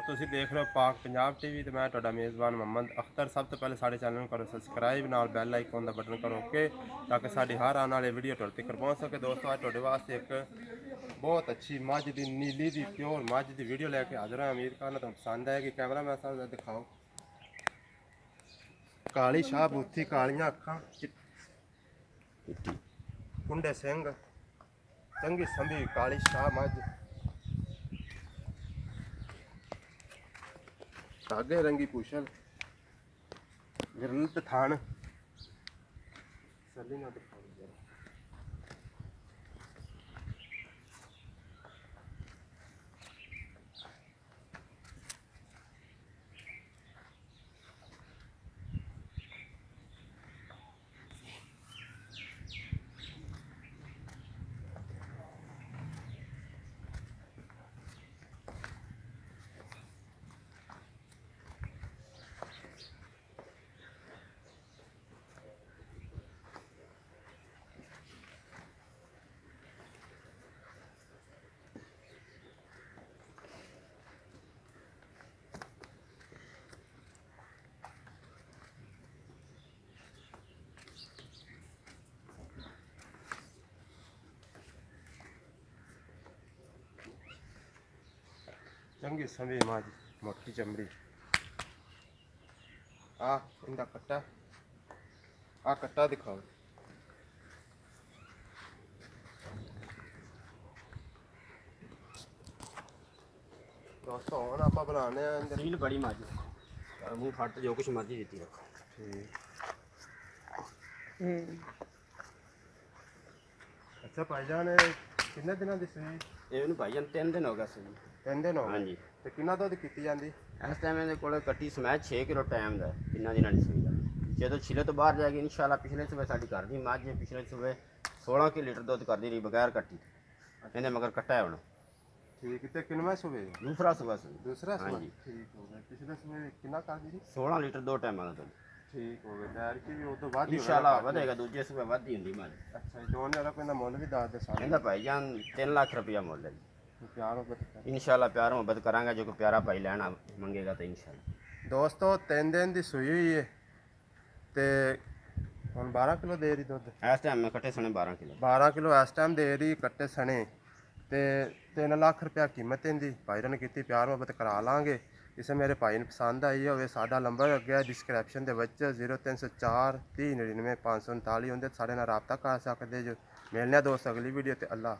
ਤੁਸੀਂ ਦੇਖ ਰਹੇ ਹੋ ਪਾਕ ਪੰਜਾਬ ਟੀਵੀ ਤੇ ਮੈਂ ਤੁਹਾਡਾ ਮੇਜ਼ਬਾਨ ਮੁਹੰਮਦ ਅਖਤਰ। ਸਭ ਤੋਂ ਪਹਿਲੇ ਸਾਡੇ ਚੈਨਲ ਨੂੰ ਕਰੋ ਸਬਸਕ੍ਰਾਈਬ, ਨਾਲ ਬੈਲ ਆਈਕਨ ਦਾ ਬਟਨ ਕਰੋ ਓਕੇ, ਤਾਂ ਕਿ ਸਾਡੀ ਹਰ ਆਉਣ ਵਾਲੀ ਵੀਡੀਓ ਤੁਹਾਡੇ ਤੱਕ ਪਹੁੰਚ ਸਕੇ। ਦੋਸਤੋ ਅੱਜ ਤੁਹਾਡੇ ਵਾਸਤੇ ਇੱਕ ਬਹੁਤ ਅੱਛੀ ਮੱਝ ਦੀ ਨੀਲੀ ਦੀ ਪਿਓਰ ਮੱਝ ਦੀ ਵੀਡੀਓ ਲੈ ਕੇ ਹਾਜ਼ਰ ਹਾਂ। ਉਮੀਦ ਕਰਨਾ ਤੁਹਾਨੂੰ ਪਸੰਦ ਆਏਗੀ। ਕੈਮਰਾਮੈਨ ਸਾਹਿਬ ਦਾ ਦਿਖਾਓ। ਕਾਲੀ ਸ਼ਾਹ ਬੂਥੀ, ਕਾਲੀਆਂ ਅੱਖਾਂ, ਕੁੰਡੇ ਸਿੰਘ, ਚੰਗੀ ਸੰਭੀ ਕਾਲੀ ਸ਼ਾਹ ਮੱਝ, धागे रंगी पूछल, विरलत थान सली ना दिखाओ जरा। चंगी संभी मझ, मोटी चमड़ी, आ इंदा कट्टा, आ कट्टा दिखाओ। दोस्तों हुण आपां बनाने आ सील बड़ी मझ, मूँह फट जो कुछ मर्जी देती रखो। ठीक। अच्छा भाईजान किन्ने दिनां दी सूई? ਇਹਨੂੰ ਭਾਈਜਾਨ 3 ਦਿਨ ਹੋ ਗਏ ਸੀ। 3 दिन हो गए। ਹਾਂਜੀ। ਤੇ ਕਿੰਨਾ ਦੁੱਧ ਕੀਤੀ ਜਾਂਦੀ? ਇਸ ਟਾਈਮ ਇਹਦੇ ਕੋਲ ਕੱਟੀ ਸਮੈਚ 6 ਕਿਲੋ ਟਾਈਮ ਦਾ ਕਿੰਨਾ ਦਿਨਾਂ ਦੀ ਸੂਈ ਦਾ। ਜਦੋਂ ਛਿਲੇ ਤੋਂ ਬਾਹਰ ਜਾਏਗੀ ਇਨਸ਼ਾਅੱਲਾ। ਪਿਛਲੇ ਸੂਬੇ ਸਾਡੀ ਘਰ ਦੀ ਮੱਝ ਹੈ, ਪਿਛਲੇ ਸੂਬੇ 16 ਕਿ ਲੀਟਰ ਦੁੱਧ ਕਰਦੀ ਰਹੀ ਬਗੈਰ ਕੱਟੀ। ਇਹਨੇ ਮਗਰ ਕੱਟਾ ਹੈ ਹੁਣ। ਠੀਕ। ਤੇ ਕਿੰਨਵਾਂ ਸੂਬੇ? ਦੂਸਰਾ ਸੂਬਾ ਸੂਈ। दूसरा सूबा? ਹਾਂਜੀ। ठीक हो गया। पिछले सूबे कितना कर दी? 16 ਲੀਟਰ ਦੋ ਟਾਈਮਾਂ ਦਾ ਦੁੱਧ। ठीक हो गया। टायर की भी वो तो बाद ही ਇਨਸ਼ਾਅੱਲਾ ਵਧੇਗਾ, ਦੂਜੇ ਸੂਬੇ ਵੱਧਦੀ ਹੁੰਦੀ ਮੱਝ। अच्छा जी। दोनों वाला कोई ना मुੱਲ ਵੀ ਦੱਸ ਦੇ ਸਾਨੂੰ। ਇਹਦਾ ਭਾਈਜਾਨ 3 ਲੱਖ ਰੁਪਇਆ ਮੁੱਲ ਹੈ ਜੀ। ਪਿਆਰ ਮੁਹੱਬਤ। ਇਨਸ਼ਾਅੱਲਾ ਪਿਆਰ ਮੁਹੱਬਤ ਕਰਾਂਗਾ। ਜੋ ਕੋਈ ਪਿਆਰਾ ਭਾਈ ਲੈਣਾ ਮੰਗੇਗਾ ਤਾਂ ਇਨਸ਼ਾਅੱਲਾ। ਦੋਸਤੋ 3 ਦਿਨ ਦੀ ਸੂਈ ਹੋਈ ਹੈ ਤੇ ਹੁਣ 12 ਕਿਲੋ ਦੇ ਰਹੀ ਦੁੱਧ। ਇਸ ਟਾਈਮ ਮੈਂ ਕੱਟੇ ਸਣੇ 12 ਕਿਲੋ। 12 ਕਿਲੋ ਇਸ ਟਾਈਮ ਦੇ ਰਹੀ ਕੱਟੇ ਸਣੇ ਤੇ 3 ਲੱਖ ਰੁਪਇਆ ਕੀਮਤ ਇਹਦੀ। ਭਾਈ ਨੇ ਕੀਤੀ, ਪਿਆਰ ਮੁਹੱਬਤ ਕਰਾ ਲਾਂਗੇ। ਇਸੇ ਮੇਰੇ ਭਾਈ ਨੂੰ ਪਸੰਦ ਆਈ ਹੋਵੇ ਸਾਡਾ ਨੰਬਰ ਅੱਗੇ ਡਿਸਕ੍ਰਿਪਸ਼ਨ ਦੇ ਵਿੱਚ 0304 3099 539 ਉਹਦੇ ਸਾਡੇ ਨਾਲ ਰਾਬਤਾ ਕਰ ਸਕਦੇ ਜੋ। ਮਿਲਨੇ ਆ ਦੋਸਤ ਅਗਲੀ ਵੀਡੀਓ ਤੇ। ਅੱਲਾ।